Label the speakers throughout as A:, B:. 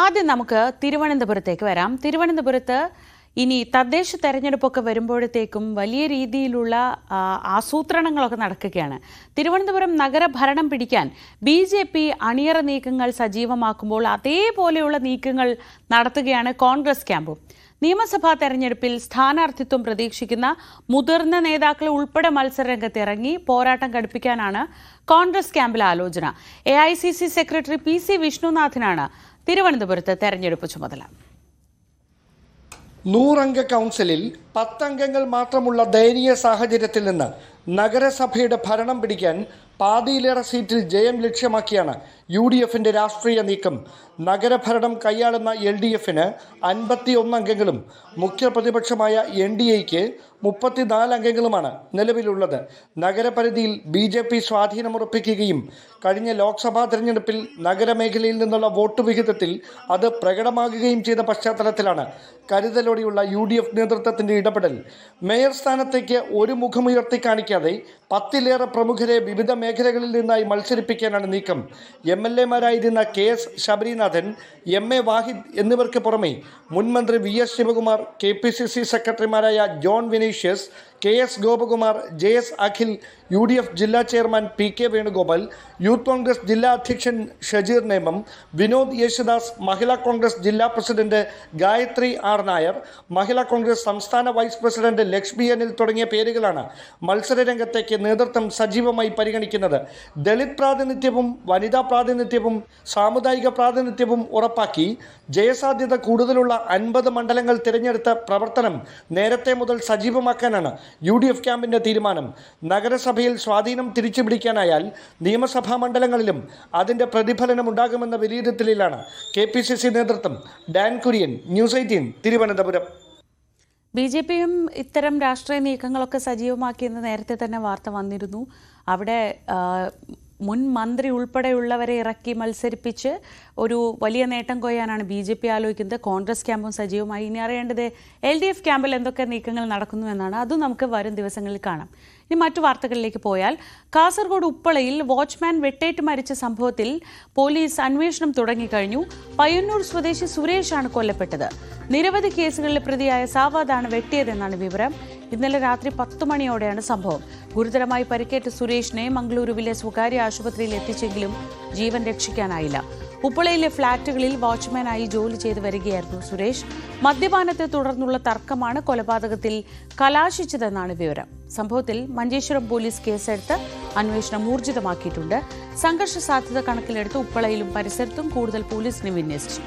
A: ആദ്യം നമുക്ക് തിരുവനന്തപുരത്തേക്ക് വരാം. തിരുവനന്തപുരത്ത് ഇനി തദ്ദേശ തെരഞ്ഞെടുപ്പൊക്കെ വരുമ്പോഴത്തേക്കും വലിയ രീതിയിലുള്ള ആസൂത്രണങ്ങളൊക്കെ നടക്കുകയാണ്. തിരുവനന്തപുരം നഗരഭരണം പിടിക്കാൻ BJP അണിയറ നീക്കങ്ങൾ സജീവമാക്കുമ്പോൾ അതേപോലെയുള്ള നീക്കങ്ങൾ നടത്തുകയാണ് കോൺഗ്രസ് ക്യാമ്പും. നിയമസഭാ തെരഞ്ഞെടുപ്പിൽ സ്ഥാനാർത്ഥിത്വം പ്രതീക്ഷിക്കുന്ന മുതിർന്ന നേതാക്കൾ ഉൾപ്പെടെ മത്സരരംഗത്ത് ഇറങ്ങി പോരാട്ടം കടുപ്പിക്കാനാണ് കോൺഗ്രസ് ക്യാമ്പിലെ ആലോചന. AICC സെക്രട്ടറി PC വിഷ്ണുനാഥിനാണ് തിരുവനന്തപുരത്ത് തെരഞ്ഞെടുപ്പ് ചുമതല.
B: 100 അംഗ കൗൺസിലിൽ 10 അംഗങ്ങൾ മാത്രമുള്ള ദയനീയ സാഹചര്യത്തിൽ നിന്ന് നഗരസഭയുടെ ഭരണം പിടിക്കാൻ പാതിയിലേറെ സീറ്റിൽ ജയം ലക്ഷ്യമാക്കിയാണ് UDFന്റെ രാഷ്ട്രീയ നീക്കം. നഗരഭരണം കൈയാളുന്ന LDFന് 51 അംഗങ്ങളും മുഖ്യപ്രതിപക്ഷമായ NDAയ്ക്ക് 34 അംഗങ്ങളുമാണ് നിലവിലുള്ളത്. നഗരപരിധിയിൽ BJP സ്വാധീനമുറപ്പിക്കുകയും കഴിഞ്ഞ ലോക്സഭാ തെരഞ്ഞെടുപ്പിൽ നഗരമേഖലയിൽ നിന്നുള്ള വോട്ട് വിഹിതത്തിൽ അത് പ്രകടമാകുകയും ചെയ്ത പശ്ചാത്തലത്തിലാണ് കരുതലോടെയുള്ള UDF നേതൃത്വത്തിന്റെ ഇടപെടൽ. മേയർ സ്ഥാനത്തേക്ക് ഒരു മുഖമുയർത്തി കാണിക്കാതെ 10ലേറെ പ്രമുഖരെ വിവിധ മേഖലകളിൽ നിന്നായി മത്സരിപ്പിക്കാനാണ് നീക്കം. MLA മാരായിരുന്ന KS ശബരിനാഥൻ, MA വാഹിദ് എന്നിവർക്ക് പുറമെ മുൻമന്ത്രി VS ശിവകുമാർ, KPCC സെക്രട്ടറിമാരായ John Vinicius, KS Gopakumar, JS Akhil, UDF ജില്ലാ chairman PK Venugopal, youth Congress ജില്ലാ അധ്യക്ഷൻ ഷജീർ നേമം, വിനോദ് യേശുദാസ്, മഹിളാ കോൺഗ്രസ് ജില്ലാ പ്രസിഡന്റ് ഗായത്രി R നായർ, മഹിളാ കോൺഗ്രസ് സംസ്ഥാന വൈസ് പ്രസിഡന്റ് ലക്ഷ്മി അനിൽ തുടങ്ങിയ പേരുകളാണ് മത്സരരംഗത്തേക്ക് നേതൃത്വം സജീവമായി പരിഗണിക്കുന്നത്. ദളിത് പ്രാതിനിധ്യവും വനിതാ പ്രാതിനിധ്യവും സാമുദായിക പ്രാതിനിധ്യവും ഉറപ്പാക്കി ജയസാധ്യത കൂടുതലുള്ള 50 മണ്ഡലങ്ങൾ തിരഞ്ഞെടുത്ത പ്രവർത്തനം നേരത്തെ മുതൽ സജീവമാക്കാനാണ് UDF ക്യാമ്പിന്റെ തീരുമാനം. നഗരസഭയിൽ സ്വാധീനം തിരിച്ചുപിടിക്കാനായാൽ നിയമസഭാ മണ്ഡലങ്ങളിലും അതിന്റെ പ്രതിഫലനം ഉണ്ടാകുമെന്ന വിലയിരുത്തലിലാണ് KPCC നേതൃത്വം. ഡാൻ കുര്യൻ, ന്യൂസ് 18, തിരുവനന്തപുരം.
A: BJPയും ഇത്തരം രാഷ്ട്രീയ നീക്കങ്ങളൊക്കെ സജീവമാക്കിയെന്ന് നേരത്തെ തന്നെ വാർത്ത വന്നിരുന്നു. അവിടെ മുൻ മന്ത്രി ഉൾപ്പെടെയുള്ളവരെ ഇറക്കി മത്സരിപ്പിച്ച് ഒരു വലിയ നേട്ടം കൊയ്യാനാണ് BJP ആലോചിക്കുന്നത്. കോൺഗ്രസ് ക്യാമ്പും സജീവമായി. ഇനി അറിയേണ്ടത് LDF ക്യാമ്പിൽ എന്തൊക്കെ നീക്കങ്ങൾ നടക്കുന്നു എന്നാണ്. അതും നമുക്ക് വരും ദിവസങ്ങളിൽ കാണാം. ഇനി മറ്റു വാർത്തകളിലേക്ക് പോയാൽ, കാസർഗോഡ് ഉപ്പളയിൽ വാച്ച്മാൻ വെട്ടേറ്റ് മരിച്ച സംഭവത്തിൽ പോലീസ് അന്വേഷണം തുടങ്ങിക്കഴിഞ്ഞു. പയ്യന്നൂർ സ്വദേശി സുരേഷാണ് കൊല്ലപ്പെട്ടത്. നിരവധി കേസുകളിലെ പ്രതിയായ സാവാദാണ് വെട്ടിയതെന്നാണ് വിവരം. ഇന്നലെ രാത്രി 10 മണിയോടെയാണ് സംഭവം. ഗുരുതരമായി പരിക്കേറ്റ സുരേഷിനെ മംഗളൂരുവിലെ സ്വകാര്യ ആശുപത്രിയിൽ എത്തിച്ചെങ്കിലും ജീവൻ രക്ഷിക്കാനായില്ല. ഉപ്പളയിലെ ഫ്ളാറ്റുകളിൽ വാച്ച്മാനായി ജോലി ചെയ്തു വരികയായിരുന്നു സുരേഷ്. മദ്യപാനത്തെ തുടർന്നുള്ള തർക്കമാണ് കൊലപാതകത്തിൽ കലാശിച്ചതെന്നാണ് വിവരം. സംഭവത്തിൽ മഞ്ചേശ്വരം പോലീസ് കേസെടുത്ത് അന്വേഷണം ഊർജിതമാക്കിയിട്ടുണ്ട്. സംഘർഷ സാധ്യത കണക്കിലെടുത്ത് ഉപ്പളയിലും പരിസരത്തും കൂടുതൽ പോലീസിനെ വിന്യസിച്ചു.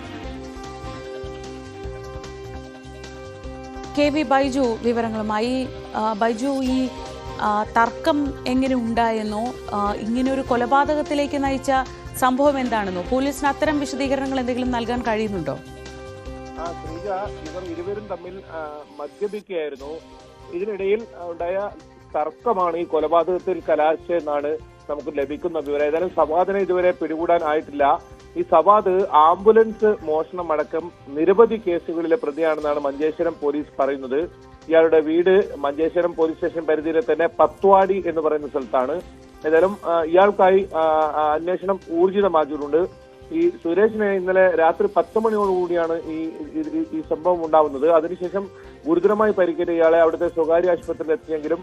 A: KV ബൈജു വിവരങ്ങളുമായി. ബൈജു, ഈ തർക്കം എങ്ങനെ ഉണ്ടായെന്നോ ഇങ്ങനെയൊരു കൊലപാതകത്തിലേക്ക് നയിച്ച സംഭവം എന്താണെന്നോ പോലീസിന് അത്തരം വിശദീകരണങ്ങൾ എന്തെങ്കിലും നൽകാൻ കഴിയുന്നുണ്ടോ?
C: ശ്രീജ, ഇവർ ഇരുവരും തമ്മിൽ മദ്യപിക്കുകയായിരുന്നു. ഇതിനിടയിൽ ഉണ്ടായ തർക്കമാണ് ഈ കൊലപാതകത്തിൽ കലാശിച്ചതെന്നാണ് നമുക്ക് ലഭിക്കുന്ന വിവരം. ഏതായാലും സവാദിനെ ഇതുവരെ പിടികൂടാനായിട്ടില്ല. ഈ സവാദ് ആംബുലൻസ് മോഷണം അടക്കം നിരവധി കേസുകളിലെ പ്രതിയാണെന്നാണ് മഞ്ചേശ്വരം പോലീസ് പറയുന്നത്. ഇയാളുടെ വീട് മഞ്ചേശ്വരം പോലീസ് സ്റ്റേഷൻ പരിധിയിലെ തന്നെ പത്വാടി എന്ന് പറയുന്ന സ്ഥലത്താണ്. ഏതായാലും ഇയാൾക്കായി അന്വേഷണം ഊർജിതമാക്കിയിട്ടുണ്ട്. ഈ സുരേഷിനെ ഇന്നലെ രാത്രി 10 മണിയോടുകൂടിയാണ് ഈ സംഭവം ഉണ്ടാവുന്നത്. അതിനുശേഷം ഗുരുതരമായി പരിക്കേറ്റ ഇയാളെ അവിടുത്തെ സ്വകാര്യ ആശുപത്രിയിൽ എത്തിയെങ്കിലും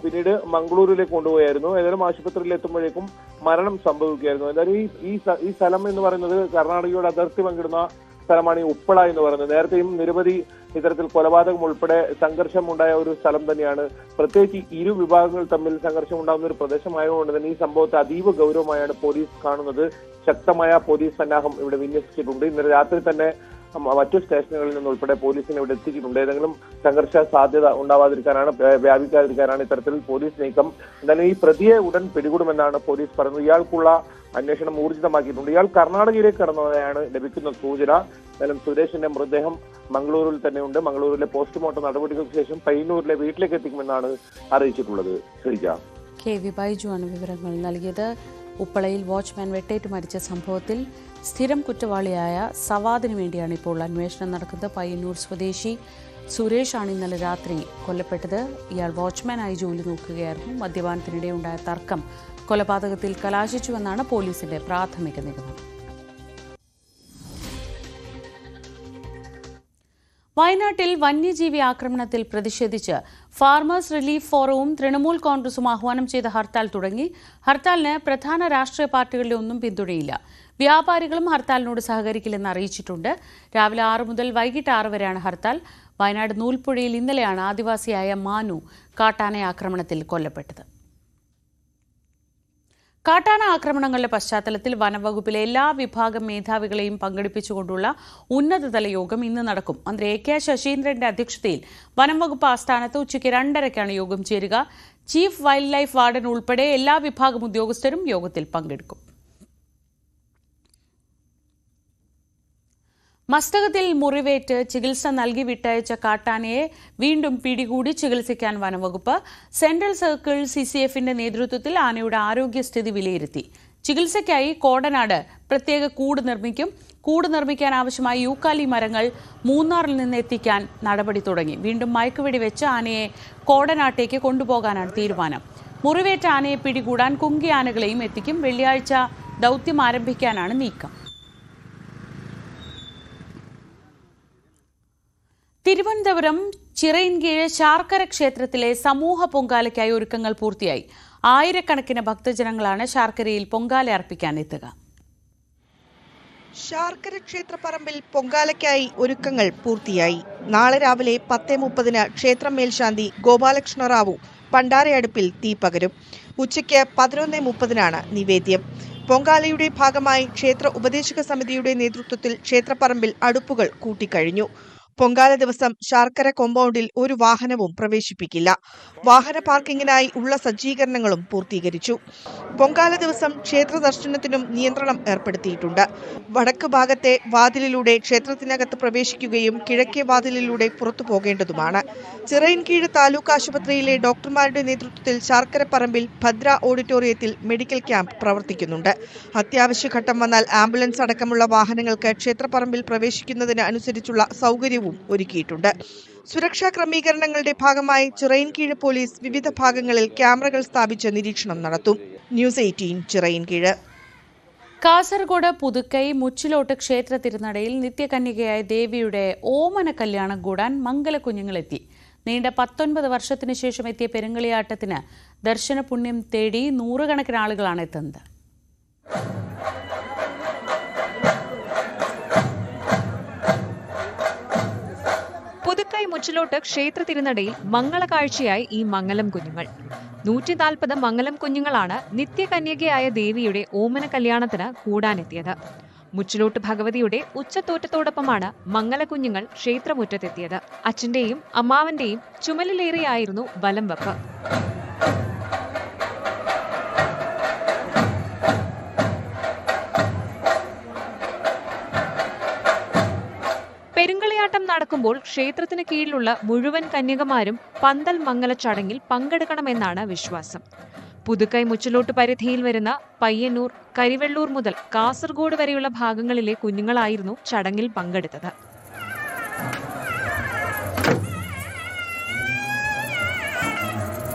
C: പിന്നീട് മംഗളൂരുവിലേക്ക് കൊണ്ടുപോയായിരുന്നു. ഏതായാലും ആശുപത്രിയിൽ എത്തുമ്പോഴേക്കും മരണം സംഭവിക്കുകയായിരുന്നു. എന്തായാലും ഈ സ്ഥലം എന്ന് പറയുന്നത് കർണാടകയുടെ അതിർത്തി പങ്കിടുന്ന സ്ഥലമാണ് ഈ ഉപ്പള എന്ന് പറയുന്നത്. നേരത്തെയും നിരവധി ഇത്തരത്തിൽ കൊലപാതകം ഉൾപ്പെടെ സംഘർഷമുണ്ടായ ഒരു സ്ഥലം തന്നെയാണ്. പ്രത്യേകിച്ച് ഇരു വിഭാഗങ്ങൾ തമ്മിൽ സംഘർഷം ഉണ്ടാകുന്ന ഒരു പ്രദേശമായതുകൊണ്ട് തന്നെ ഈ സംഭവത്തെ അതീവ ഗൗരവമായാണ് പോലീസ് കാണുന്നത്. ശക്തമായ പോലീസ് സന്നാഹം ഇവിടെ വിന്യസിച്ചിട്ടുണ്ട്. ഇന്നലെ രാത്രി തന്നെ മറ്റു സ്റ്റേഷനുകളിൽ നിന്ന് ഉൾപ്പെടെ പോലീസിനെ ഇവിടെ എത്തിച്ചിട്ടുണ്ട്. ഏതെങ്കിലും സംഘർഷ സാധ്യത ഉണ്ടാവാതിരിക്കാനാണ്, വ്യാപിക്കാതിരിക്കാനാണ് ഇത്തരത്തിൽ പോലീസ് നീക്കം. എന്തായാലും ഈ പ്രതിയെ ഉടൻ പിടികൂടുമെന്നാണ് പോലീസ് പറയുന്നത്. ഇയാൾക്കുള്ള അന്വേഷണം ഊർജിതമാക്കിയിട്ടുണ്ട്. ഇയാൾ കർണാടകയിലേക്ക് കടന്നതായാണ് ലഭിക്കുന്ന സൂചന. എന്തായാലും സുരേഷിന്റെ മൃതദേഹം മംഗളൂരുവിൽ തന്നെയുണ്ട്. മംഗളൂരിലെ പോസ്റ്റ്മോർട്ടം നടപടികൾക്ക് ശേഷം പയ്യന്നൂരിലെ വീട്ടിലേക്ക് എത്തിക്കുമെന്നാണ് അറിയിച്ചിട്ടുള്ളത്. ശ്രീജ,
A: KV ബൈജു ആണ് വിവരങ്ങൾ നൽകിയത്. ഉപ്പളയിൽ വാച്ച്മാൻ വെട്ടേറ്റ് മരിച്ച സംഭവത്തിൽ സ്ഥിരം കുറ്റവാളിയായ സവാദിന് വേണ്ടിയാണ് ഇപ്പോൾ അന്വേഷണം നടക്കുന്നത്. പയ്യന്നൂർ സ്വദേശി സുരേഷാണ് ഇന്നലെ രാത്രി കൊല്ലപ്പെട്ടത്. ഇയാൾ വാച്ച്മാനായി ജോലി നോക്കുകയായിരുന്നു. മദ്യപാനത്തിനിടെ ഉണ്ടായ തർക്കം കൊലപാതകത്തിൽ കലാശിച്ചുവെന്നാണ് പോലീസിന്റെ പ്രാഥമിക നിഗമനം. വയനാട്ടിൽ വന്യജീവി ആക്രമണത്തിൽ പ്രതിഷേധിച്ച് ഫാർമേഴ്സ് റിലീഫ് ഫോറവും തൃണമൂൽ കോൺഗ്രസും ആഹ്വാനം ചെയ്ത ഹർത്താൽ തുടങ്ങി. ഹർത്താലിന് പ്രധാന രാഷ്ട്രീയ പാർട്ടികളുടെ ഒന്നും പിന്തുണയില്ല. വ്യാപാരികളും ഹർത്താലിനോട് സഹകരിക്കില്ലെന്ന് അറിയിച്ചിട്ടുണ്ട്. രാവിലെ 6 മുതൽ വൈകിട്ട് 6 വരെയാണ് ഹർത്താൽ. വയനാട് നൂൽപ്പുഴയിൽ ഇന്നലെയാണ് ആദിവാസിയായ മാനു കാട്ടാന ആക്രമണത്തിൽ കൊല്ലപ്പെട്ടത്. കാട്ടാന ആക്രമണങ്ങളുടെ പശ്ചാത്തലത്തിൽ വനംവകുപ്പിലെ എല്ലാ വിഭാഗം മേധാവികളെയും പങ്കെടുപ്പിച്ചുകൊണ്ടുള്ള ഉന്നതതല യോഗം ഇന്ന് നടക്കും. മന്ത്രി A.K. ശശീന്ദ്രന്റെ അധ്യക്ഷതയിൽ വനംവകുപ്പ് ആസ്ഥാനത്ത് ഉച്ചയ്ക്ക് 2:30-ക്കാണ് യോഗം ചേരുക. ചീഫ് വൈൽഡ് ലൈഫ് വാർഡൻ ഉൾപ്പെടെ എല്ലാ വിഭാഗം ഉദ്യോഗസ്ഥരും യോഗത്തിൽ പങ്കെടുക്കും. മസ്തകത്തിൽ മുറിവേറ്റ് ചികിത്സ നൽകി വിട്ടയച്ച കാട്ടാനയെ വീണ്ടും പിടികൂടി ചികിത്സിക്കാൻ വനംവകുപ്പ്. സെൻട്രൽ സർക്കിൾ CCF-ന്റെ നേതൃത്വത്തിൽ ആനയുടെ ആരോഗ്യസ്ഥിതി വിലയിരുത്തി. ചികിത്സയ്ക്കായി കോടനാട് പ്രത്യേക കൂട് നിർമ്മിക്കും. കൂട് നിർമ്മിക്കാൻ ആവശ്യമായ യൂക്കാലി മരങ്ങൾ മൂന്നാറിൽ നിന്ന് എത്തിക്കാൻ നടപടി തുടങ്ങി. വീണ്ടും മയക്കുവെടി വെച്ച് ആനയെ കോടനാട്ടേക്ക് കൊണ്ടുപോകാനാണ് തീരുമാനം. മുറിവേറ്റ ആനയെ പിടികൂടാൻ കുങ്കി ആനകളെയും എത്തിക്കും. വെള്ളിയാഴ്ച ദൗത്യം ആരംഭിക്കാനാണ് നീക്കം. തിരുവനന്തപുരം ചിറയിൻകീഴ് ശാർക്കര ക്ഷേത്രത്തിലെ സമൂഹ പൊങ്കാലയ്ക്കായി ഒരുക്കങ്ങൾ പൂർത്തിയായി. ആയിരക്കണക്കിന് ഭക്തജനങ്ങളാണ് ശാർക്കരയിൽ പൊങ്കാല അർപ്പിക്കാൻ എത്തുക.
D: ശാർക്കര ക്ഷേത്രപ്പറമ്പിൽ പൊങ്കാലയ്ക്കായി ഒരുക്കങ്ങൾ പൂർത്തിയായി. നാളെ രാവിലെ 10:30 ക്ഷേത്രം മേൽശാന്തി ഗോപാലകൃഷ്ണ റാവു പണ്ടാരയടുപ്പിൽ തീ പകരും. ഉച്ചയ്ക്ക് 11:30 നിവേദ്യം. പൊങ്കാലയുടെ ഭാഗമായി ക്ഷേത്ര ഉപദേശക സമിതിയുടെ നേതൃത്വത്തിൽ ക്ഷേത്രപ്പറമ്പിൽ അടുപ്പുകൾ കൂട്ടിക്കഴിഞ്ഞു. പൊങ്കാല ദിവസം ശാർക്കര കോമ്പൗണ്ടിൽ ഒരു വാഹനവും പ്രവേശിപ്പിക്കില്ല. വാഹന പാർക്കിങ്ങിനായി ഉള്ള സജ്ജീകരണങ്ങളും പൂർത്തീകരിച്ചു. പൊങ്കാല ദിവസം ക്ഷേത്ര ദർശനത്തിനും നിയന്ത്രണം ഏർപ്പെടുത്തിയിട്ടുണ്ട്. വടക്ക് ഭാഗത്തെ വാതിലിലൂടെ ക്ഷേത്രത്തിനകത്ത് പ്രവേശിക്കുകയും കിഴക്കേ വാതിലിലൂടെ പുറത്തു പോകേണ്ടതുമാണ്. ചിറയിൻകീഴ് താലൂക്ക് ആശുപത്രിയിലെ ഡോക്ടർമാരുടെ നേതൃത്വത്തിൽ ശാർക്കര പറമ്പിൽ ഭദ്ര ഓഡിറ്റോറിയത്തിൽ മെഡിക്കൽ ക്യാമ്പ് പ്രവർത്തിക്കുന്നുണ്ട്. അത്യാവശ്യ ഘട്ടം വന്നാൽ ആംബുലൻസ് അടക്കമുള്ള വാഹനങ്ങൾക്ക് ക്ഷേത്രപ്പറമ്പിൽ പ്രവേശിക്കുന്നതിന് അനുസരിച്ചുള്ള സൗകര്യവും ഒരുക്കിയിട്ടുണ്ട്. സുരക്ഷാ ക്രമീകരണങ്ങളുടെ ഭാഗമായി ചിറയിൻകീഴ് പോലീസ് വിവിധ ഭാഗങ്ങളിൽ ക്യാമറകൾ സ്ഥാപിച്ച് നിരീക്ഷണം നടത്തും. ന്യൂസ് 18 ചിറയിൻകീഴ്.
A: കാസർഗോഡ് പുതുക്കൈ മുച്ചിലോട്ട് ക്ഷേത്ര തിരുനടയിൽ നിത്യകന്യകയായ ദേവിയുടെ ഓമന കല്യാണം കൂടാൻ മംഗലക്കുഞ്ഞുങ്ങളെത്തി. നീണ്ട 19 വർഷത്തിന് ശേഷം എത്തിയ പെരുങ്കളിയാട്ടത്തിന് ദർശന പുണ്യം തേടി നൂറുകണക്കിന് ആളുകളാണ് എത്തുന്നത്.
E: പുതുക്കൈ മുച്ചിലോട്ട് ക്ഷേത്ര തിരുനടയിൽ മംഗളകാഴ്ചയായി ഈ മംഗലം കുഞ്ഞുങ്ങൾ. 140 മംഗലം കുഞ്ഞുങ്ങളാണ് നിത്യകന്യകയായ ദേവിയുടെ ഓമന കല്യാണത്തിന് കൂടാനെത്തിയത്. മുച്ചിലോട്ട് ഭഗവതിയുടെ ഉച്ചത്തോറ്റത്തോടൊപ്പമാണ് മംഗലക്കുഞ്ഞുങ്ങൾ ക്ഷേത്രമുറ്റത്തെത്തിയത്. അച്ഛന്റെയും അമ്മാവന്റെയും ചുമലിലേറിയായിരുന്നു വലം വെപ്പ്. പെരുങ്കളിയാട്ടം നടക്കുമ്പോൾ ക്ഷേത്രത്തിന് കീഴിലുള്ള മുഴുവൻ കന്യകമാരും പന്തൽ മംഗല ചടങ്ങിൽ പങ്കെടുക്കണമെന്നാണ് വിശ്വാസം. പുതുക്കൈ മുച്ചിലോട്ട് പരിധിയിൽ വരുന്ന പയ്യന്നൂർ, കരിവെള്ളൂർ മുതൽ കാസർഗോഡ് വരെയുള്ള ഭാഗങ്ങളിലെ കുഞ്ഞുങ്ങളായിരുന്നു ചടങ്ങിൽ പങ്കെടുത്തത്.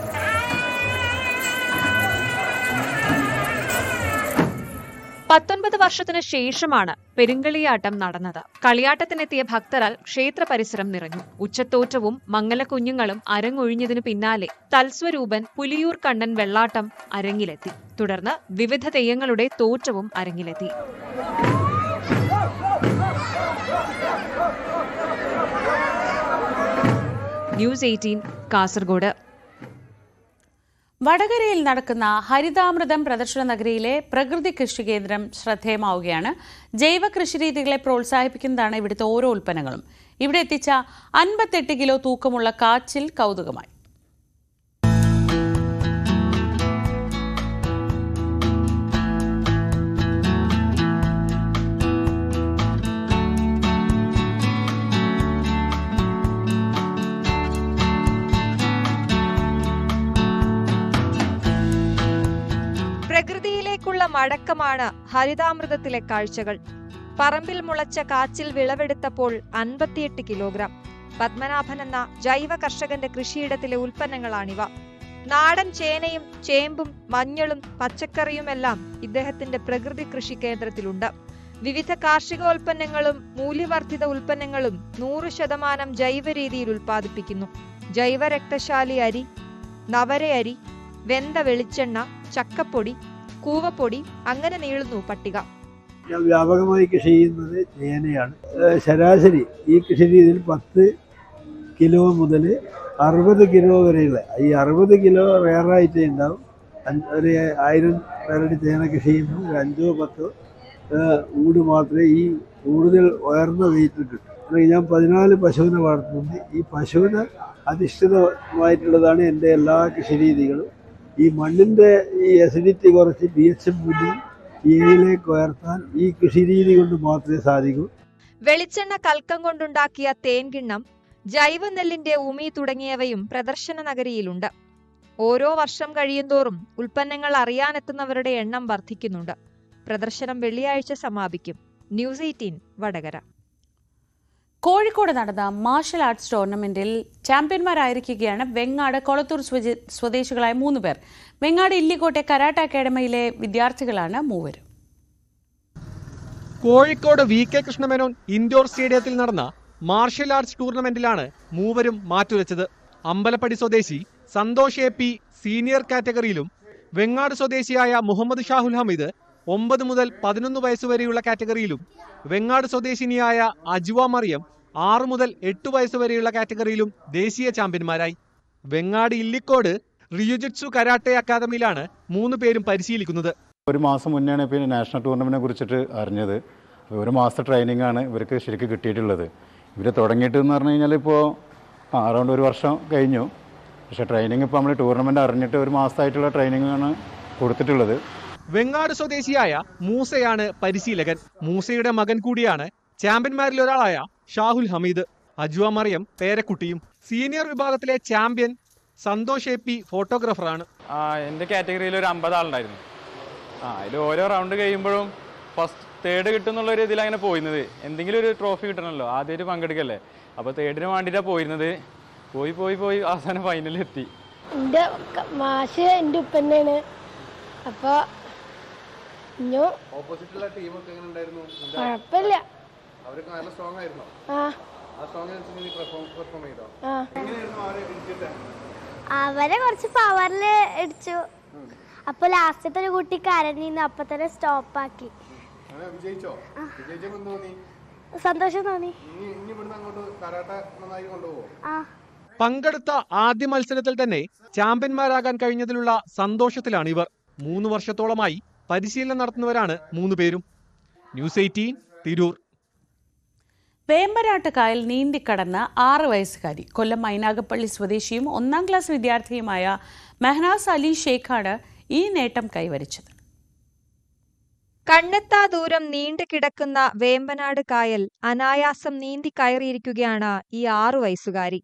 E: വർഷത്തിന് ശേഷമാണ് പെരുങ്കളിയാട്ടം നടന്നത്. കളിയാട്ടത്തിനെത്തിയ ഭക്തരാൽ ക്ഷേത്ര പരിസരം നിറഞ്ഞു. ഉച്ചത്തോറ്റവും മംഗലക്കുഞ്ഞുങ്ങളും അരങ്ങൊഴിഞ്ഞതിനു പിന്നാലെ തൽസ്വരൂപൻ പുലിയൂർ കണ്ണൻ വെള്ളാട്ടം അരങ്ങിലെത്തി. തുടർന്ന് വിവിധ തെയ്യങ്ങളുടെ തോറ്റവും അരങ്ങിലെത്തി. ന്യൂസ് 18 കാസർഗോഡ്.
A: വടകരയിൽ നടക്കുന്ന ഹരിതാമൃതം പ്രദർശന നഗരിയിലെ പ്രകൃതി കൃഷി കേന്ദ്രം ശ്രദ്ധേയമാവുകയാണ്. ജൈവ കൃഷിരീതികളെ പ്രോത്സാഹിപ്പിക്കുന്നതാണ് ഇവിടുത്തെ ഓരോ ഉൽപ്പന്നങ്ങളും. ഇവിടെ എത്തിച്ച 58 കിലോ തൂക്കമുള്ള കാച്ചിൽ കൗതുകമായി.
E: പ്രകൃതിയിലേക്കുള്ള മടക്കമാണ് ഹരിതാമൃതത്തിലെ കാഴ്ചകൾ. പറമ്പിൽ മുളച്ച കാച്ചിൽ വിളവെടുത്തപ്പോൾ 58 കിലോഗ്രാം. പത്മനാഭൻ എന്ന ജൈവ കർഷകന്റെ കൃഷിയിടത്തിലെ ഉൽപ്പന്നങ്ങളാണിവ. നാടൻ ചേനയും ചേമ്പും മഞ്ഞളും പച്ചക്കറിയുമെല്ലാം ഇദ്ദേഹത്തിന്റെ പ്രകൃതി കൃഷി കേന്ദ്രത്തിലുണ്ട്.
F: വിവിധ കാർഷികോൽപ്പന്നങ്ങളും മൂല്യവർദ്ധിത ഉൽപ്പന്നങ്ങളും 100% ജൈവ രീതിയിൽ ഉൽപ്പാദിപ്പിക്കുന്നു. ജൈവ രക്തശാലി അരി, നവരയരി, വെന്ത വെളിച്ചെണ്ണ, ചക്കപ്പൊടി, കൂവപ്പൊടി, അങ്ങനെ നീളുന്നു പട്ടിക.
G: വ്യാപകമായി കൃഷി ചെയ്യുന്നത് ചേനയാണ്. ശരാശരി ഈ കൃഷി രീതിയിൽ 10 കിലോ മുതൽ 60 കിലോ വരെയുള്ള, ഈ 60 കിലോ റെയറായിട്ടേ ഉണ്ടാവും. ഒരു 1000 പേരുടെ ചേന കൃഷി ചെയ്യുമ്പോൾ 5-10 ഊട് മാത്രമേ ഈ കൂടുതൽ ഉയർന്ന വെയിറ്റ് കിട്ടും. അല്ലെങ്കിൽ ഞാൻ 14 പശുവിനെ വളർത്തുന്നുണ്ട്. ഈ പശുവിന് അധിഷ്ഠിതമായിട്ടുള്ളതാണ് എൻ്റെ എല്ലാ കൃഷി രീതികളും. ഈ മണ്ണിൻ്റെ ഈ അസിഡിറ്റി കുറച്ച് pH മൂല്യം 7ലേക്ക് ഉയർത്താൻ ഈ കൃഷി രീതി കൊണ്ട് മാത്രമേ സാധിക്കൂ.
F: വെളിച്ചെണ്ണ കൽക്കം കൊണ്ടുണ്ടാക്കിയ തേൻകിണ്ണം, ജൈവ നെല്ലിന്റെ ഉമി തുടങ്ങിയവയും പ്രദർശന നഗരിയിലുണ്ട്. ഓരോ വർഷം കഴിയുന്തോറും ഉൽപ്പന്നങ്ങൾ അറിയാനെത്തുന്നവരുടെ എണ്ണം വർദ്ധിക്കുന്നുണ്ട്. പ്രദർശനം വെള്ളിയാഴ്ച സമാപിക്കും. ന്യൂസ് 18 വടകര.
A: കോഴിക്കോട് നടന്ന മാർഷൽ ആർട്സ് ടൂർണമെന്റിൽ ചാമ്പ്യന്മാരായിരിക്കുകയാണ് വെങ്ങാട് കൊളത്തൂർ സ്വദേശികളായ 3 പേർ. വെങ്ങാട് ഇല്ലിക്കോട്ടെ കരാട്ടെ അക്കാദമിയിലെ വിദ്യാർത്ഥികളാണ് മൂവരും.
H: കോഴിക്കോട് VK കൃഷ്ണമേനോൻ ഇൻഡോർ സ്റ്റേഡിയത്തിൽ നടന്ന മാർഷൽ ആർട്സ് ടൂർണമെന്റിലാണ് മൂവരും മാറ്റുരച്ചത്. അമ്പലപ്പടി സ്വദേശി സന്തോഷ് AP സീനിയർ കാറ്റഗറിയിലും വെങ്ങാട് സ്വദേശിയായ മുഹമ്മദ് ഷാഹുൽ ഹമീദ് 9 മുതൽ 11 വയസ്സുവരെയുള്ള കാറ്റഗറിയിലും വെങ്ങാട് സ്വദേശിനിയായ അജ്വ മറിയം 6 മുതൽ 8 വയസ്സുവരെയുള്ള കാറ്റഗറിയിലും ദേശീയ ചാമ്പ്യന്മാരായി. വെങ്ങാട് ഇല്ലിക്കോട് റിയുജിറ്റ്സു കരാട്ടെ അക്കാദമിയിലാണ് 3 പേരും പരിശീലിക്കുന്നത്.
I: ഒരു മാസം മുന്നെയാണ് പിന്നെ നാഷണൽ ടൂർണമെൻറ്റിനെ കുറിച്ചിട്ട് അറിഞ്ഞത്. ഒരു മാസത്തെ ട്രെയിനിങ് ആണ് ഇവർക്ക് ശരിക്കും കിട്ടിയിട്ടുള്ളത്. ഇവർ തുടങ്ങിയിട്ട് എന്ന് പറഞ്ഞു കഴിഞ്ഞാൽ ഇപ്പോൾ അറൗണ്ട് 1 വർഷം കഴിഞ്ഞു. പക്ഷേ ട്രെയിനിങ് ഇപ്പോൾ നമ്മൾ ടൂർണമെൻറ്റ് അറിഞ്ഞിട്ട് 1 മാസമായിട്ടുള്ള ട്രെയിനിങ് ആണ് കൊടുത്തിട്ടുള്ളത്.
H: വെങ്ങാട് സ്വദേശിയായ മൂസയാണ് പരിശീലകൻ. മൂസയുടെ മകൻ കൂടിയാണ് ചാമ്പ്യന്മാരിൽ ഒരാളായ ഷാഹുൽ ഹമീദ്. അജ്വ മറിയം പേരക്കുട്ടിയും. സീനിയർ വിഭാഗത്തിലെ ചാമ്പ്യൻ സന്തോഷ് AP ഫോട്ടോഗ്രാഫറാണ്.
J: എൻ്റെ കാറ്റഗറിയിൽ ഒരു 50 ആളുണ്ടായിരുന്നു. അതിൽ ഓരോ റൗണ്ട് കഴിയുമ്പോഴും ഫസ്റ്റ് തേർഡ് കിട്ടുന്നുള്ള ഒരു ഇതിൽ അങ്ങനെ പോയിരുന്നത്. എന്തെങ്കിലും ഒരു ട്രോഫി കിട്ടണമല്ലോ, ആദ്യമായിട്ട് പങ്കെടുക്കല്ലേ. അപ്പോൾ തേർഡിന് വേണ്ടിയിട്ടാണ് പോയിരുന്നത്. പോയി അവസാനം ഫൈനലിൽ എത്തി.
K: എൻ്റെ മാഷ് എൻ്റെ ഉപ്പന്നെയാണ്. അപ്പോൾ
C: ഓപ്പോസിറ്റുള്ള ടീമൊക്കെ എങ്ങനെ ഉണ്ടായിരുന്നു?
K: കുഴപ്പമില്ല.
C: അവരൊക്കെ നല്ല സ്ട്രോങ് ആയിരുന്നോ?
K: അവരെ കുറച്ച് പവറിൽ ഇടിച്ചു. അപ്പൊ ലാസ്റ്റത്തെ ഒരു കുട്ടി കരഞ്ഞിരുന്നു. അപ്പൊ തന്നെ സ്റ്റോപ്പാക്കി. സന്തോഷം തോന്നി.
H: പങ്കെടുത്ത ആദ്യ മത്സരത്തിൽ തന്നെ ചാമ്പ്യന്മാരാകാൻ കഴിഞ്ഞതിലുള്ള സന്തോഷത്തിലാണ് ഇവർ. 3 വർഷത്തോളമായി പരിശീലനം നടത്തുന്നവരാണ് 3 പേരും. ന്യൂസ് 18 തിരൂർ.
A: വേമ്പനാട്ട് കായൽ നീന്തിക്കടന്ന 6 വയസ്സുകാരി കൊല്ലം മൈനാഗപ്പള്ളി സ്വദേശിയും 1ാം ക്ലാസ് വിദ്യാർത്ഥിയുമായ മെഹനാസ് അലി ഷേഖാണ് ഈ നേട്ടം കൈവരിച്ചത്.
F: കണ്ണെത്താ ദൂരം നീണ്ടു കിടക്കുന്ന വേമ്പനാട് കായൽ അനായാസം നീന്തി കയറിയിരിക്കുകയാണ് ഈ 6 വയസ്സുകാരി.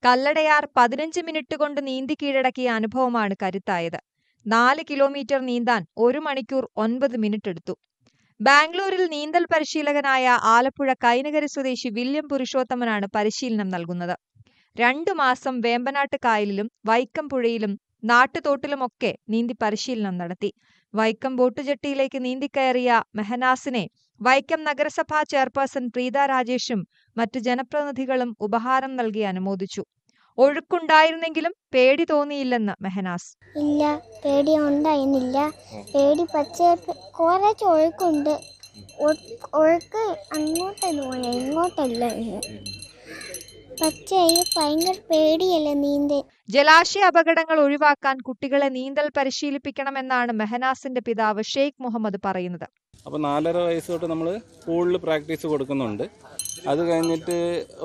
F: കല്ലടയാർ 15 മിനിറ്റ് കൊണ്ട് നീന്തി കീഴടക്കിയ അനുഭവമാണ് കരുത്തായത്. 4 കിലോമീറ്റർ നീന്താൻ 1 മണിക്കൂർ 9 മിനിറ്റ് എടുത്തു. ബാംഗ്ലൂരിൽ നീന്തൽ പരിശീലകനായ ആലപ്പുഴ കൈനകരി സ്വദേശി വില്യം പുരുഷോത്തമനാണ് പരിശീലനം നൽകുന്നത്. 2 മാസം വേമ്പനാട്ട് കായലിലും വൈക്കം പുഴയിലും നാട്ടുതോട്ടിലുമൊക്കെ നീന്തി പരിശീലനം നടത്തി. വൈക്കം ബോട്ടുജെട്ടിയിലേക്ക് നീന്തിക്കയറിയ മെഹനാസിനെ വൈക്കം നഗരസഭാ ചെയർപേഴ്സൺ പ്രീത രാജേഷും മറ്റു ജനപ്രതിനിധികളും ഉപഹാരം നൽകി അനുമോദിച്ചു. ഒഴുക്കുണ്ടായിരുന്നെങ്കിലും പേടി തോന്നിയില്ലെന്ന് മെഹനാസ്.
K: ഇല്ല, പേടി ഉണ്ടായിരുന്നില്ല. പേടി പക്ഷേ കുറച്ച് ഒഴുക്കുണ്ട്. ഒഴുക്ക് അങ്ങോട്ടാണ് പോയത്, ഇങ്ങോട്ടല്ല. പക്ഷേ ഭയങ്കര പേടിയല്ലേ നീന്തൽ.
F: ജലാശയ അപകടങ്ങൾ ഒഴിവാക്കാൻ കുട്ടികളെ നീന്തൽ പരിശീലിപ്പിക്കണമെന്നാണ് മെഹനാസിന്റെ പിതാവ് ഷെയ്ഖ് മുഹമ്മദ് പറയുന്നത്.
J: അപ്പോൾ 4.5 വയസ്സ് തൊട്ട് നമ്മൾ പൂളിൽ പ്രാക്ടീസ് കൊടുക്കുന്നുണ്ട്. അത് കഴിഞ്ഞിട്ട്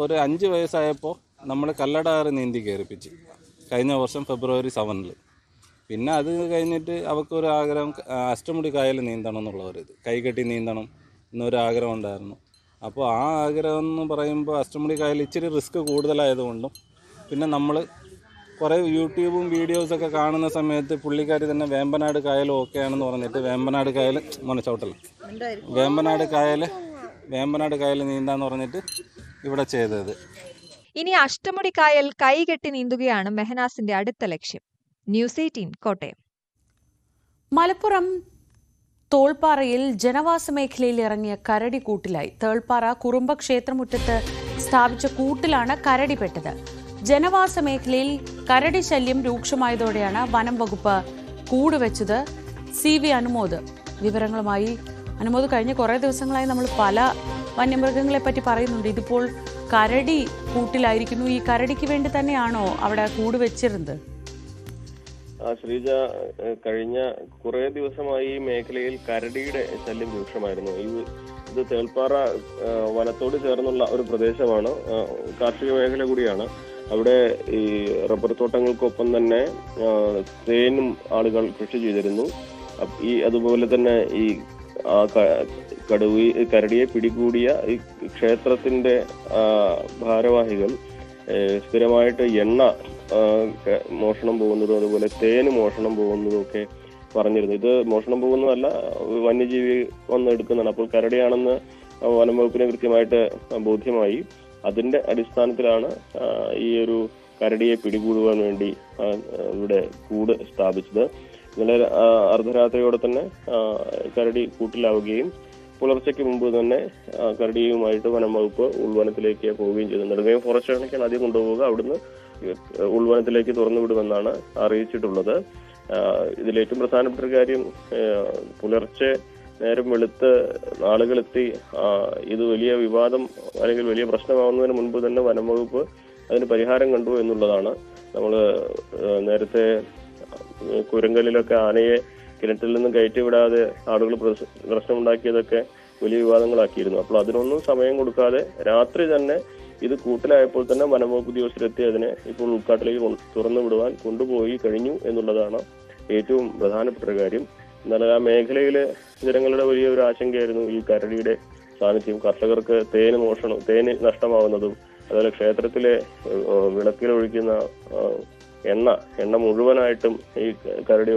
J: ഒരു 5 വയസ്സായപ്പോൾ നമ്മൾ കല്ലടാറ് നീന്തി കയറിപ്പിച്ച് കഴിഞ്ഞ വർഷം ഫെബ്രുവരി 7. പിന്നെ അത് കഴിഞ്ഞിട്ട് അവൾക്കൊരു ആഗ്രഹം അഷ്ടമുടി കായൽ നീന്തണം എന്നുള്ളവരിത്, കൈകെട്ടി നീന്തണം എന്നൊരു ആഗ്രഹം ഉണ്ടായിരുന്നു. അപ്പോൾ ആ ആഗ്രഹം എന്ന് പറയുമ്പോൾ അഷ്ടമുടി കായൽ ഇച്ചിരി റിസ്ക് കൂടുതലായതുകൊണ്ടും പിന്നെ നമ്മൾ കുറേ യൂട്യൂബും വീഡിയോസൊക്കെ കാണുന്ന സമയത്ത് പുള്ളിക്കാരി തന്നെ വേമ്പനാട് കായൽ ഓക്കെ ആണെന്ന് പറഞ്ഞിട്ട് വേമ്പനാട് കായൽ മോനച്ചോട്ടല്ല വേമ്പനാട് കായൽ നീന്താന്ന് പറഞ്ഞിട്ട് ഇവിടെ ചെയ്തത്.
F: ഇനി അഷ്ടമുടി കായൽ കൈകെട്ടി നീന്തുകയാണ് മെഹനാസിന്റെ അടുത്ത ലക്ഷ്യം. ന്യൂസ് 18 കോട്ടയം.
A: മലപ്പുറം തോൾപ്പാറയിൽ ജനവാസ മേഖലയിൽ ഇറങ്ങിയ കരടി കൂട്ടിലായി. തേൾപ്പാറ കുറുമ്പ ക്ഷേത്രമുറ്റത്ത് സ്ഥാപിച്ച കൂട്ടിലാണ് കരടി പെട്ടത്. ജനവാസ മേഖലയിൽ കരടി ശല്യം രൂക്ഷമായതോടെയാണ് വനം വകുപ്പ് കൂടുവെച്ചത്. CV അനുമോദ് വിവരങ്ങളുമായി. അനുമോദ്, കഴിഞ്ഞ കുറേ ദിവസങ്ങളായി നമ്മൾ പല വന്യമൃഗങ്ങളെ പറ്റി പറയുന്നുണ്ട്. ഇതിപ്പോൾ കരടി കൂട്ടിലായിരിക്കുന്നു. ഈ കരടിക്ക് വേണ്ടി തന്നെയാണോ അവിടെ കൂടുവെച്ചിരുന്നത്?
L: ശ്രീജ, കഴിഞ്ഞ കുറെ ദിവസമായി ഈ മേഖലയിൽ കരടിയുടെ ശല്യം രൂക്ഷമായിരുന്നു. ഇത് തേൾപ്പാറ വനത്തോട് ചേർന്നുള്ള ഒരു പ്രദേശമാണ്, കാർഷിക മേഖല കൂടിയാണ്. അവിടെ ഈ റബ്ബർ തോട്ടങ്ങൾക്കൊപ്പം തന്നെ തേനും ആളുകൾ കൃഷി ചെയ്തിരുന്നു. അതുപോലെ തന്നെ ഈ കരടിയെ പിടികൂടിയ ഈ ക്ഷേത്രത്തിന്റെ ഭാരവാഹികൾ സ്ഥിരമായിട്ട് എണ്ണ മോഷണം പോകുന്നതും അതുപോലെ തേന് മോഷണം പോകുന്നതും ഒക്കെ പറഞ്ഞിരുന്നു. ഇത് മോഷണം പോകുന്നതല്ല, വന്യജീവി വന്ന് എടുക്കുന്നതാണ്. അപ്പോൾ കരടിയാണെന്ന് വനം വകുപ്പിന് കൃത്യമായിട്ട് ബോധ്യമായി. അതിന്റെ അടിസ്ഥാനത്തിലാണ് ഈ ഒരു കരടിയെ പിടികൂടുവാൻ വേണ്ടി ഇവിടെ കൂട് സ്ഥാപിച്ചത്. ഇന്നലെ അർദ്ധരാത്രിയോടെ തന്നെ കരടി കൂട്ടിലാവുകയും പുലർച്ചയ്ക്ക് മുമ്പ് തന്നെ കരടിയുമായിട്ട് വനം വകുപ്പ് ഉൾവനത്തിലേക്ക് പോവുകയും ചെയ്തു. നെടുങ്കയം ഫോറസ്റ്റ് ആണെങ്കിൽ ആദ്യം കൊണ്ടുപോവുക, അവിടുന്ന് ഉൾവനത്തിലേക്ക് തുറന്നുവിടുമെന്നാണ് അറിയിച്ചിട്ടുള്ളത്. ഇതിലേറ്റവും പ്രധാനപ്പെട്ട ഒരു കാര്യം, പുലർച്ചെ നേരം വെളുത്ത് ആളുകളെത്തി ഇത് വലിയ വിവാദം അല്ലെങ്കിൽ വലിയ പ്രശ്നമാവുന്നതിന് മുൻപ് തന്നെ വനം വകുപ്പ് അതിന് പരിഹാരം കണ്ടു എന്നുള്ളതാണ്. നമ്മൾ നേരത്തെ കുരങ്കലിലൊക്കെ ആനയെ കിണറ്റിൽ നിന്നും കയറ്റിവിടാതെ ആളുകൾ പ്രശ്നമുണ്ടാക്കിയതൊക്കെ വലിയ വിവാദങ്ങളാക്കിയിരുന്നു. അപ്പോൾ അതിനൊന്നും സമയം കൊടുക്കാതെ രാത്രി തന്നെ ഇത് കൂട്ടിലായപ്പോൾ തന്നെ വനംവകുപ്പ് ഉദ്യോഗസ്ഥരെത്തി അതിനെ ഇപ്പോൾ ഉൾക്കാട്ടിലേക്ക് തുറന്നു വിടുവാൻ കൊണ്ടുപോയി കഴിഞ്ഞു എന്നുള്ളതാണ് ഏറ്റവും പ്രധാനപ്പെട്ട ഒരു കാര്യം. എന്നാൽ ആ മേഖലയിലെ ജനങ്ങളുടെ വലിയ ഒരു ആശങ്കയായിരുന്നു ഈ കരടിയുടെ സാന്നിധ്യം. കർഷകർക്ക് തേന് നഷ്ടമാവുന്നതും അതുപോലെ ക്ഷേത്രത്തിലെ വിളക്കിലൊഴിക്കുന്ന എണ്ണ മുഴുവനായിട്ടും ഈ കരടി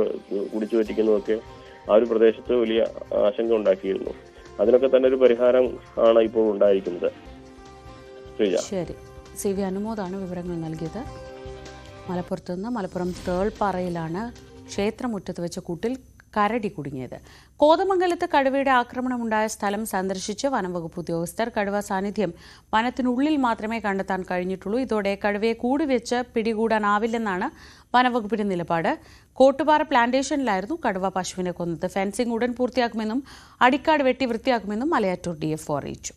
L: കുടിച്ചു പറ്റിക്കുന്നതൊക്കെ ആ ഒരു പ്രദേശത്ത് വലിയ ആശങ്ക ഉണ്ടാക്കിയിരുന്നു. അതിനൊക്കെ തന്നെ ഒരു പരിഹാരം ആണ് ഇപ്പോൾ ഉണ്ടായിരിക്കുന്നത്.
A: ശരി, CV അനുമോദാണ് വിവരങ്ങൾ നൽകിയത്. മലപ്പുറം തേൾപ്പാറയിലാണ് ക്ഷേത്രമുറ്റത്ത് വെച്ച കൂട്ടിൽ കരടി കുടുങ്ങിയത്. കോതമംഗലത്ത് കടുവയുടെ ആക്രമണമുണ്ടായ സ്ഥലം സന്ദർശിച്ച് വനംവകുപ്പ് ഉദ്യോഗസ്ഥർ. കടുവ സാന്നിധ്യം വനത്തിനുള്ളിൽ മാത്രമേ കണ്ടെത്താൻ കഴിഞ്ഞിട്ടുള്ളൂ. ഇതോടെ കടുവയെ കൂടിവെച്ച് പിടികൂടാനാവില്ലെന്നാണ് വനംവകുപ്പിന്റെ നിലപാട്. കോട്ടുപാറ പ്ലാന്റേഷനിലായിരുന്നു കടുവ പശുവിനെ കൊന്നത്. ഫെൻസിംഗ് ഉടൻ പൂർത്തിയാക്കുമെന്നും അടിക്കാട് വെട്ടി വൃത്തിയാക്കുമെന്നും മലയാറ്റൂർ DFO അറിയിച്ചു.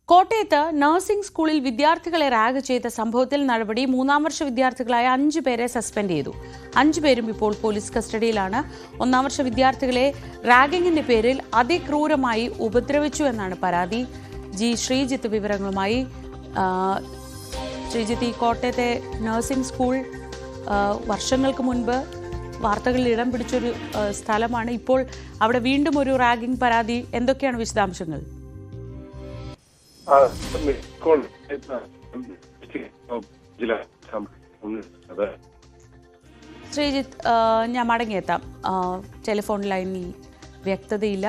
A: കോട്ടയത്ത് നഴ്സിംഗ് സ്കൂളിൽ വിദ്യാർത്ഥികളെ റാഗ് ചെയ്ത സംഭവത്തിൽ നടപടി. 3ാം വർഷ വിദ്യാർത്ഥികളായ 5 പേരെ സസ്പെൻഡ് ചെയ്തു. 5 പേരും ഇപ്പോൾ പോലീസ് കസ്റ്റഡിയിലാണ്. 1ാം വർഷ വിദ്യാർത്ഥികളെ റാഗിങ്ങിന്റെ പേരിൽ അതിക്രൂരമായി ഉപദ്രവിച്ചു എന്നാണ് പരാതി. ശ്രീജിത്ത് വിവരങ്ങളുമായി. ശ്രീജിത്ത്, ഈ കോട്ടയത്തെ നഴ്സിംഗ് സ്കൂൾ വർഷങ്ങൾക്ക് മുൻപ് വാർത്തകളിൽ ഇടം പിടിച്ചൊരു സ്ഥലമാണ്. ഇപ്പോൾ അവിടെ വീണ്ടും ഒരു റാഗിംഗ് പരാതി. എന്തൊക്കെയാണ് വിശദാംശങ്ങൾ? ശ്രീജിത്ത്, ഞാൻ മടങ്ങിയെത്താം. ടെലിഫോൺ ലൈനിൽ വ്യക്തതയില്ല.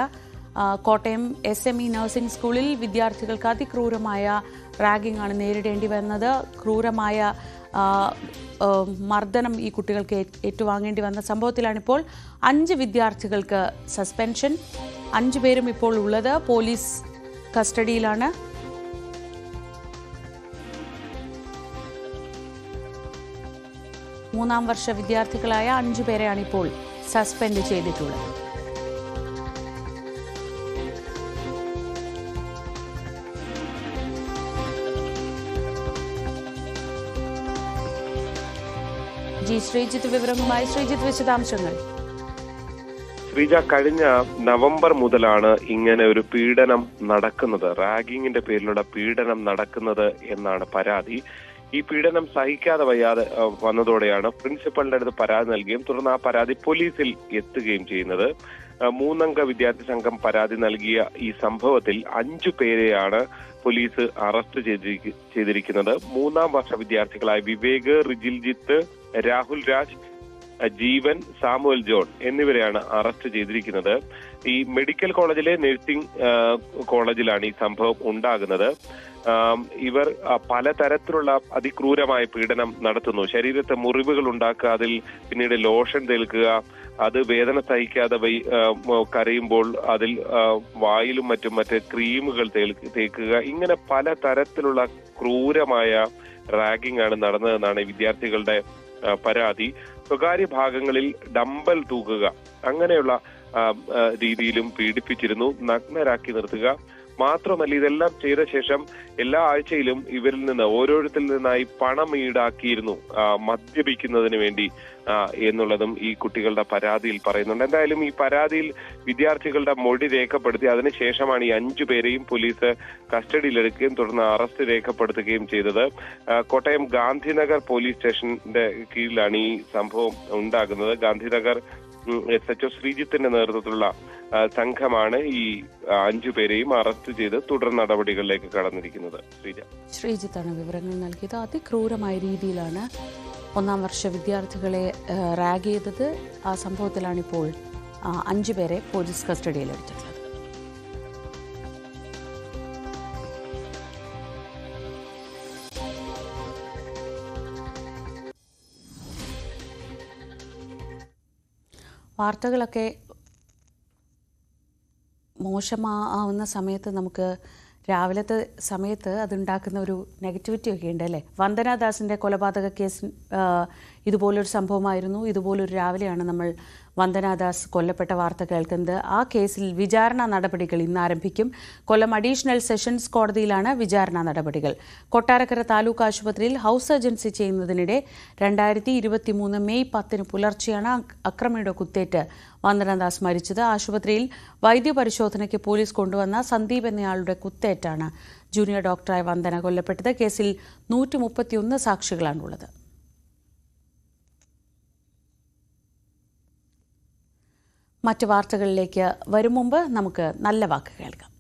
A: കോട്ടയം SME നഴ്സിംഗ് സ്കൂളിൽ വിദ്യാർത്ഥികൾക്ക് അതിക്രൂരമായ റാഗിംഗ് ആണ് നേരിടേണ്ടി വന്നത്. ക്രൂരമായ മർദ്ദനം ഈ കുട്ടികൾക്ക് ഏറ്റുവാങ്ങേണ്ടി വന്ന സംഭവത്തിലാണിപ്പോൾ 5 വിദ്യാർത്ഥികൾക്ക് സസ്പെൻഷൻ. 5 പേരും ഇപ്പോൾ ഉള്ളത് പോലീസ് കസ്റ്റഡിയിലാണ്. മൂന്നാം വർഷ വിദ്യാർത്ഥികളായ 5 പേരെയാണ് ഇപ്പോൾ സസ്പെൻഡ് ചെയ്തിട്ടുള്ളത്. ശ്രീജിത്ത് വിവരങ്ങളുമായി. ശ്രീജിത്ത്, വിശദാംശങ്ങൾ.
C: ശ്രീജ, കഴിഞ്ഞ നവംബർ മുതലാണ് ഇങ്ങനെ ഒരു പീഡനം നടക്കുന്നത്, റാഗിങ്ങിന്റെ പേരിലുള്ള പീഡനം നടക്കുന്നത് എന്നാണ് പരാതി. ഈ പീഡനം സഹിക്കാതെ വന്നതോടെയാണ് പ്രിൻസിപ്പലിന്റെ അടുത്ത് പരാതി നൽകുകയും തുടർന്ന് ആ പരാതി പോലീസിൽ എത്തുകയും ചെയ്യുന്നത്. 3 അംഗ വിദ്യാർത്ഥി സംഘം പരാതി നൽകിയ ഈ സംഭവത്തിൽ 5 പേരെയാണ് പോലീസ് അറസ്റ്റ് ചെയ്തിരിക്കുന്നത്. 3ാം വർഷ വിദ്യാർത്ഥികളായ വിവേക്, റിജിൽജിത്ത്, രാഹുൽ രാജ്, ജീവൻ, സാമുവൽ ജോൺ എന്നിവരെയാണ് അറസ്റ്റ് ചെയ്തിരിക്കുന്നത്. ഈ മെഡിക്കൽ കോളേജിലെ നഴ്സിംഗ് കോളേജിലാണ് ഈ സംഭവം ഉണ്ടാകുന്നത്. ഇവർ പലതരത്തിലുള്ള അതിക്രൂരമായ പീഡനം നടത്തുന്നു. ശരീരത്തെ മുറിവുകൾ ഉണ്ടാക്കുക, അതിൽ പിന്നീട് ലോഷൻ തേൽക്കുക, അത് വേദന സഹിക്കാതെ കരയുമ്പോൾ അതിൽ വായിലും മറ്റ് ക്രീമുകൾ തേക്കുക. ഇങ്ങനെ പലതരത്തിലുള്ള ക്രൂരമായ റാഗിംഗ് ആണ് നടന്നതെന്നാണ് വിദ്യാർത്ഥികളുടെ പരാതി. സ്വകാര്യ ഭാഗങ്ങളിൽ ഡംബൽ തൂക്കുക, അങ്ങനെയുള്ള രീതിയിലും പീഡിപ്പിച്ചിരുന്നു, നഗ്നരാക്കി നിർത്തുക. മാത്രമല്ല ഇതെല്ലാം ചെയ്ത ശേഷം എല്ലാ ആഴ്ചയിലും ഇവരിൽ നിന്ന് ഓരോരുത്തരിൽ നിന്നായി പണം ഈടാക്കിയിരുന്നു മദ്യപിക്കുന്നതിന് വേണ്ടി എന്നുള്ളതും ഈ കുട്ടികളുടെ പരാതിയിൽ പറയുന്നുണ്ട്. എന്തായാലും ഈ പരാതിയിൽ വിദ്യാർത്ഥികളുടെ മൊഴി രേഖപ്പെടുത്തി അതിനുശേഷമാണ് ഈ 5 പേരെയും പോലീസ് കസ്റ്റഡിയിലെടുക്കുകയും തുടർന്ന് അറസ്റ്റ് രേഖപ്പെടുത്തുകയും ചെയ്തത്. കോട്ടയം ഗാന്ധിനഗർ പോലീസ് സ്റ്റേഷന്റെ കീഴിലാണ് ഈ സംഭവം ഉണ്ടാകുന്നത്. ഗാന്ധിനഗർ SHO ശ്രീജിത്തിന്റെ നേതൃത്വത്തിലുള്ള സംഘമാണ് ഈ 5 പേരെയും അറസ്റ്റ് ചെയ്ത് തുടർ നടപടികളിലേക്ക് കടന്നിരിക്കുന്നത്.
A: ശ്രീജിത്താണ് വിവരങ്ങൾ നൽകിയത്. അതിക്രൂരമായ രീതിയിലാണ് 1ാം വർഷ വിദ്യാർത്ഥികളെ റാഗ് ചെയ്തത്. ആ സംഭവത്തിലാണിപ്പോൾ 5 പേരെ പോലീസ് കസ്റ്റഡിയിലെടുത്തിട്ടുള്ളത്. വാർത്തകളൊക്കെ മോശമാവുന്ന സമയത്ത് നമുക്ക് രാവിലത്തെ സമയത്ത് അതുണ്ടാക്കുന്ന ഒരു നെഗറ്റിവിറ്റി ഒക്കെ ഉണ്ട് അല്ലേ? വന്ദനാദാസിൻ്റെ കൊലപാതക കേസ് ഇതുപോലൊരു സംഭവമായിരുന്നു. ഇതുപോലൊരു രാവിലെയാണ് നമ്മൾ വന്ദനാദാസ് കൊല്ലപ്പെട്ട വാർത്ത കേൾക്കുന്നത്. ആ കേസിൽ വിചാരണ നടപടികൾ ഇന്ന് ആരംഭിക്കും. കൊല്ലം അഡീഷണൽ സെഷൻസ് കോടതിയിലാണ് വിചാരണ നടപടികൾ. കൊട്ടാരക്കര താലൂക്ക് ആശുപത്രിയിൽ ഹൗസ് സർജൻസി ചെയ്യുന്നതിനിടെ 2023 മെയ് 10 പുലർച്ചെയാണ് അക്രമിയുടെ കുത്തേറ്റ് വന്ദനാദാസ് മരിച്ചത്. ആശുപത്രിയിൽ വൈദ്യപരിശോധനയ്ക്ക് പോലീസ് കൊണ്ടുവന്ന സന്ദീപ് എന്നയാളുടെ കുത്തേറ്റാണ് ജൂനിയർ ഡോക്ടറായ വന്ദന കൊല്ലപ്പെട്ടത്. കേസിൽ 131 സാക്ഷികളാണുള്ളത്. മറ്റ് വാർത്തകളിലേക്ക് വരും മുമ്പ് നമുക്ക് നല്ല വാക്ക് കേൾക്കാം.